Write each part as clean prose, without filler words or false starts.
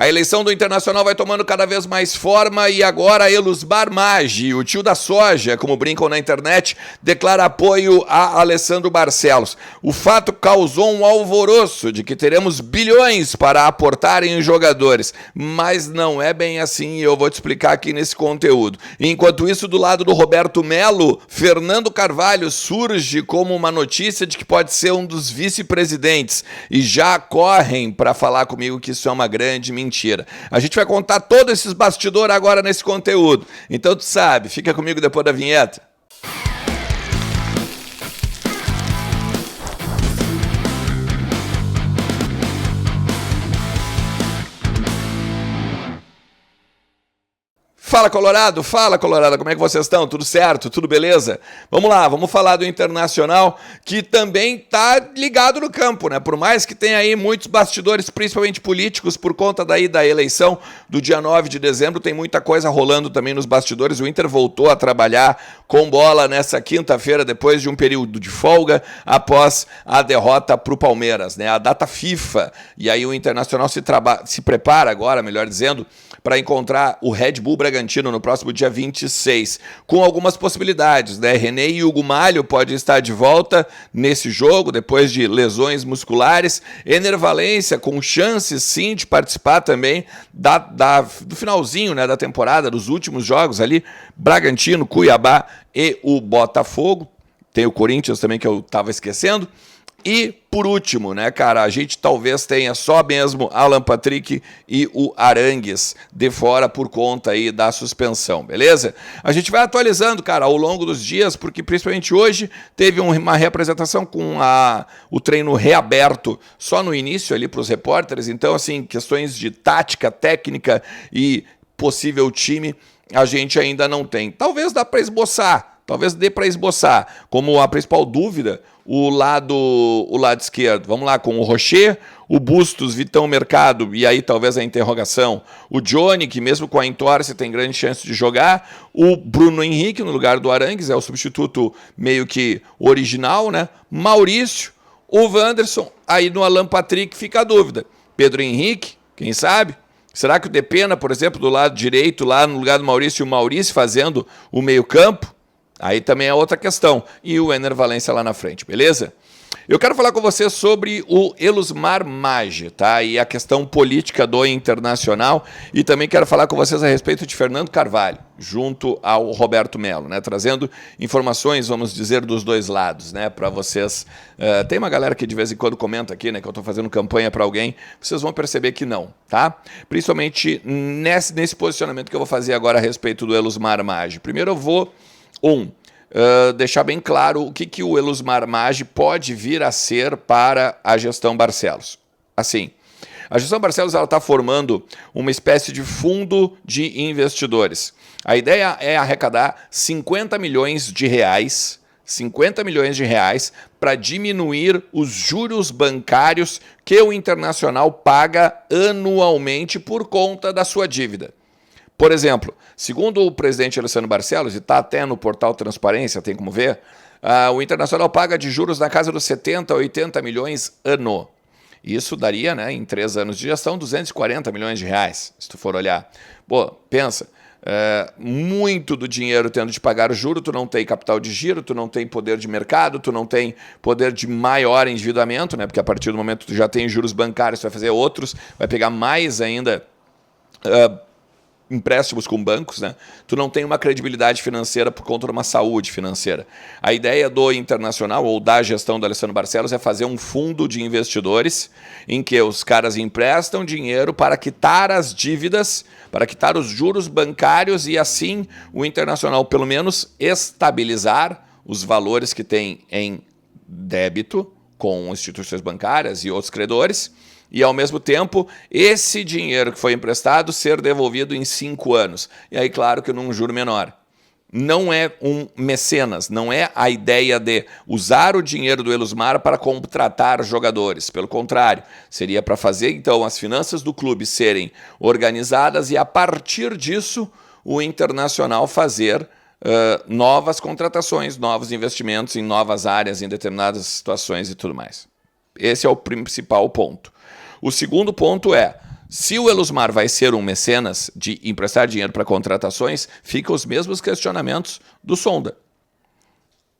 A eleição do Internacional vai tomando cada vez mais forma e agora Elusmar Maggi, o tio da soja, como brincam na internet, declara apoio a Alessandro Barcelos. O fato causou um alvoroço de que teremos bilhões para aportar em jogadores, mas não é bem assim e eu vou te explicar aqui nesse conteúdo. Enquanto isso, do lado do Roberto Melo, Fernando Carvalho surge como uma notícia de que pode ser um dos vice-presidentes e já correm para falar comigo que isso é uma grande mentira. A gente vai contar todos esses bastidores agora nesse conteúdo. Então tu sabe, fica comigo depois da vinheta. Fala Colorado, como é que vocês estão? Tudo certo? Tudo beleza? Vamos lá, vamos falar do Internacional, que também tá ligado no campo, né? Por mais que tenha aí muitos bastidores, principalmente políticos, por conta daí da eleição do dia 9 de dezembro, tem muita coisa rolando também nos bastidores. O Inter voltou a trabalhar com bola nessa quinta-feira, depois de um período de folga, após a derrota para o Palmeiras, né? A data FIFA. E aí o Internacional se prepara agora, melhor dizendo, para encontrar o Red Bull Bragantino no próximo dia 26, com algumas possibilidades, né? René e Hugo Malho podem estar de volta nesse jogo, depois de lesões musculares. Valencia com chances, sim, de participar também do finalzinho, né, da temporada, dos últimos jogos ali, Bragantino, Cuiabá e o Botafogo. Tem o Corinthians também, que eu estava esquecendo. E, por último, né, cara, a gente talvez tenha só mesmo Alan Patrick e o Arangues de fora por conta aí da suspensão, beleza? A gente vai atualizando, cara, ao longo dos dias, porque principalmente hoje teve uma reapresentação com o treino reaberto só no início ali para os repórteres. Então, assim, questões de tática, técnica e possível time, a gente ainda não tem. Talvez dá para esboçar. Talvez dê para esboçar como a principal dúvida o lado esquerdo. Vamos lá, com o Rocher, o Bustos, Vitão Mercado, e aí talvez a interrogação. O Johnny, que mesmo com a entorse tem grande chance de jogar. O Bruno Henrique no lugar do Arangues, é o substituto meio que original, né? Maurício, o Wanderson, aí no Alan Patrick fica a dúvida. Pedro Henrique, quem sabe? Será que o Depena, por exemplo, do lado direito, lá no lugar do Maurício, e o Maurício fazendo o meio-campo? Aí também é outra questão. E o Ener Valencia lá na frente, beleza? Eu quero falar com você sobre o Elusmar Maggi, tá? E a questão política do Internacional. E também quero falar com vocês a respeito de Fernando Carvalho, junto ao Roberto Melo, né? Trazendo informações, vamos dizer, dos dois lados, né? Para vocês. Tem uma galera que de vez em quando comenta aqui, né? Que eu estou fazendo campanha para alguém. Vocês vão perceber que não, tá? Principalmente nesse posicionamento que eu vou fazer agora a respeito do Elusmar Maggi. Primeiro eu vou... deixar bem claro o que o Elusmar Maggi pode vir a ser para a gestão Barcelos. Assim, a gestão Barcelos está formando uma espécie de fundo de investidores. A ideia é arrecadar 50 milhões de reais para diminuir os juros bancários que o Internacional paga anualmente por conta da sua dívida. Por exemplo, segundo o presidente Alessandro Barcelos, e está até no portal Transparência, tem como ver, o Internacional paga de juros na casa dos 70 a 80 milhões ano. Isso daria, né, em 3 anos de gestão, 240 milhões de reais, se tu for olhar. Pô, pensa, muito do dinheiro tendo de pagar o juro, tu não tem capital de giro, tu não tem poder de mercado, tu não tem poder de maior endividamento, né, porque a partir do momento que tu já tem juros bancários, tu vai fazer outros, vai pegar mais ainda... empréstimos com bancos, né? Tu não tem uma credibilidade financeira por conta de uma saúde financeira. A ideia do Internacional, ou da gestão do Alessandro Barcelos, é fazer um fundo de investidores em que os caras emprestam dinheiro para quitar as dívidas, para quitar os juros bancários e assim o Internacional, pelo menos, estabilizar os valores que tem em débito com instituições bancárias e outros credores, e, ao mesmo tempo, esse dinheiro que foi emprestado ser devolvido em 5 anos. E aí, claro que num juro menor. Não é um mecenas, não é a ideia de usar o dinheiro do Elusmar para contratar jogadores. Pelo contrário, seria para fazer, então, as finanças do clube serem organizadas e, a partir disso, o Internacional fazer novas contratações, novos investimentos em novas áreas, em determinadas situações e tudo mais. Esse é o principal ponto. O segundo ponto é, Se o Elusmar vai ser um mecenas de emprestar dinheiro para contratações, ficam os mesmos questionamentos do Sonda.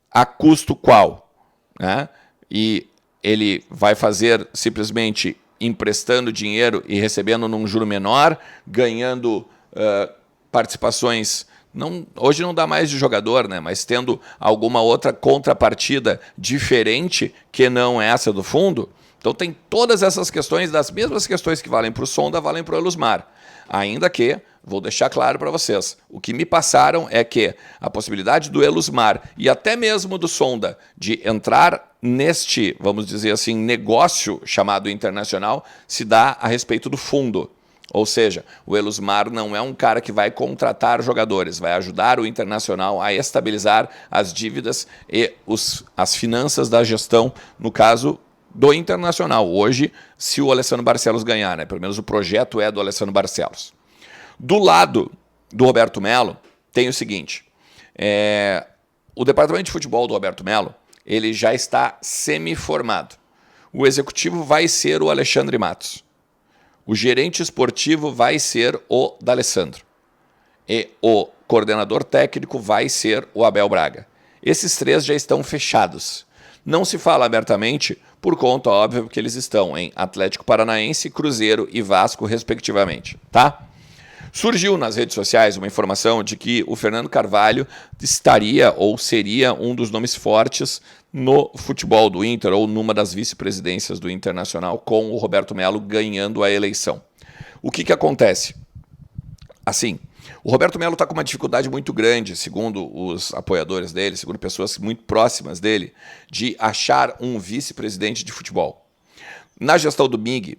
A custo qual? Né? E ele vai fazer simplesmente emprestando dinheiro e recebendo num juro menor, ganhando participações, hoje não dá mais de jogador, né? Mas tendo alguma outra contrapartida diferente que não essa do fundo. Então tem todas essas questões, das mesmas questões que valem para o Sonda, valem para o Elusmar. Ainda que, vou deixar claro para vocês, o que me passaram é que a possibilidade do Elusmar e até mesmo do Sonda de entrar neste, vamos dizer assim, negócio chamado internacional se dá a respeito do fundo. Ou seja, o Elusmar não é um cara que vai contratar jogadores, vai ajudar o Internacional a estabilizar as dívidas e as finanças da gestão, no caso do Internacional. Hoje, se o Alessandro Barcelos ganhar, né? Pelo menos o projeto é do Alessandro Barcelos. Do lado do Roberto Melo, tem o seguinte, o departamento de futebol do Roberto Melo, ele já está semi-formado. O executivo vai ser o Alexandre Matos. O gerente esportivo vai ser o D'Alessandro. E o coordenador técnico vai ser o Abel Braga. Esses três já estão fechados. Não se fala abertamente por conta, óbvio, que eles estão em Atlético Paranaense, Cruzeiro e Vasco, respectivamente, tá? Surgiu nas redes sociais uma informação de que o Fernando Carvalho estaria ou seria um dos nomes fortes no futebol do Inter ou numa das vice-presidências do Internacional, com o Roberto Melo ganhando a eleição. O que acontece? Assim, o Roberto Melo está com uma dificuldade muito grande, segundo os apoiadores dele, segundo pessoas muito próximas dele, de achar um vice-presidente de futebol. Na gestão do Ming,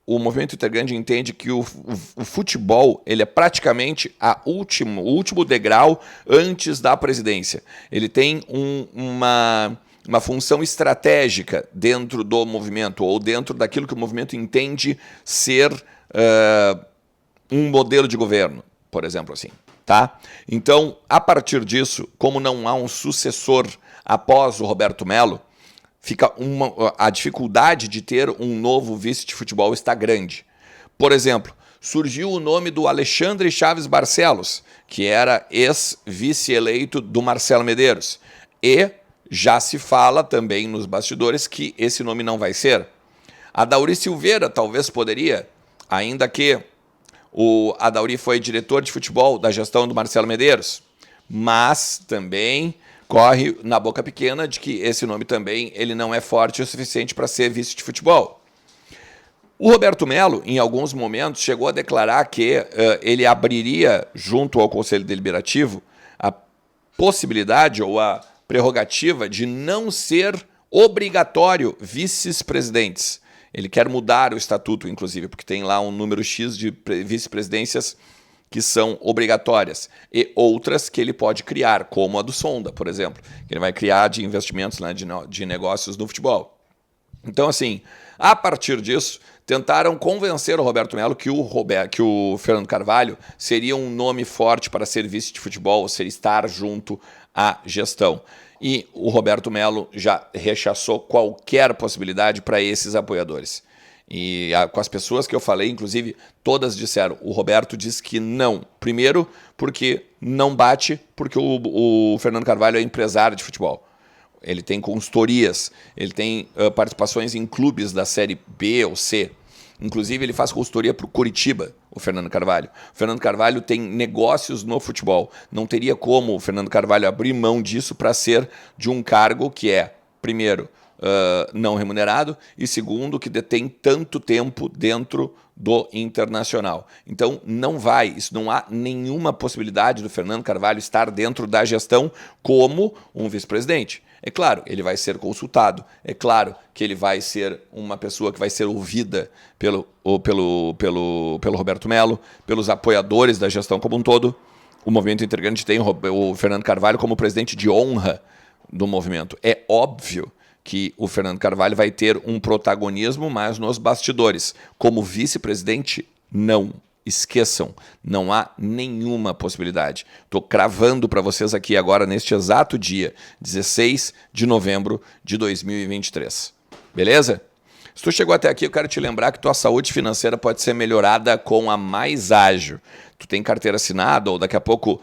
o Movimento Intergrande entende que o futebol ele é praticamente o último degrau antes da presidência. Ele tem uma função estratégica dentro do movimento, ou dentro daquilo que o movimento entende ser um modelo de governo, por exemplo, assim, tá? Então, a partir disso, como não há um sucessor após o Roberto Melo, fica a dificuldade de ter um novo vice de futebol está grande. Por exemplo, surgiu o nome do Alexandre Chaves Barcelos, que era ex-vice eleito do Marcelo Medeiros. E já se fala também nos bastidores que esse nome não vai ser. A Dauri Silveira talvez poderia, ainda que o Adauri foi diretor de futebol da gestão do Marcelo Medeiros, mas também corre na boca pequena de que esse nome também ele não é forte o suficiente para ser vice de futebol. O Roberto Melo, em alguns momentos, chegou a declarar que ele abriria, junto ao Conselho Deliberativo, a possibilidade ou a prerrogativa de não ser obrigatório vice-presidentes. Ele quer mudar o estatuto, inclusive, porque tem lá um número X de vice-presidências que são obrigatórias, e outras que ele pode criar, como a do Sonda, por exemplo, que ele vai criar de investimentos, né, de negócios no futebol. Então, assim, a partir disso, tentaram convencer o Roberto Melo que o Fernando Carvalho seria um nome forte para ser vice de futebol, ou seja, estar junto à gestão. E o Roberto Melo já rechaçou qualquer possibilidade para esses apoiadores. E com as pessoas que eu falei, inclusive, todas disseram. O Roberto disse que não. Primeiro, porque não bate, porque o Fernando Carvalho é empresário de futebol. Ele tem consultorias, ele tem participações em clubes da Série B ou C. Inclusive, ele faz consultoria para o Coritiba, o Fernando Carvalho. O Fernando Carvalho tem negócios no futebol. Não teria como o Fernando Carvalho abrir mão disso para ser de um cargo que é, primeiro, não remunerado, e segundo, que detém tanto tempo dentro do Internacional. Então, não há nenhuma possibilidade do Fernando Carvalho estar dentro da gestão como um vice-presidente. É claro, ele vai ser consultado, é claro que ele vai ser uma pessoa que vai ser ouvida pelo Roberto Melo, pelos apoiadores da gestão como um todo. O Movimento Intergrande tem o Fernando Carvalho como presidente de honra do movimento. É óbvio que o Fernando Carvalho vai ter um protagonismo, mas nos bastidores. Como vice-presidente, não. Esqueçam, não há nenhuma possibilidade. Estou cravando para vocês aqui agora, neste exato dia, 16 de novembro de 2023. Beleza? Se tu chegou até aqui, eu quero te lembrar que tua saúde financeira pode ser melhorada com a Mais Ágil. Tu tem carteira assinada ou daqui a pouco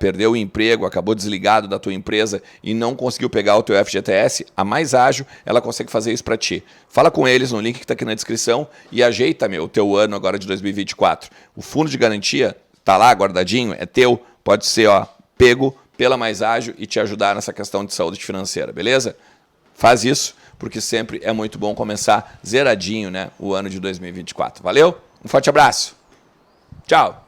perdeu o emprego, acabou desligado da tua empresa e não conseguiu pegar o teu FGTS, a Mais Ágil, ela consegue fazer isso para ti. Fala com eles no link que está aqui na descrição e ajeita, o teu ano agora de 2024. O fundo de garantia está lá guardadinho, é teu, pode ser pego pela Mais Ágil e te ajudar nessa questão de saúde financeira, beleza? Faz isso, porque sempre é muito bom começar zeradinho, o ano de 2024. Valeu? Um forte abraço. Tchau.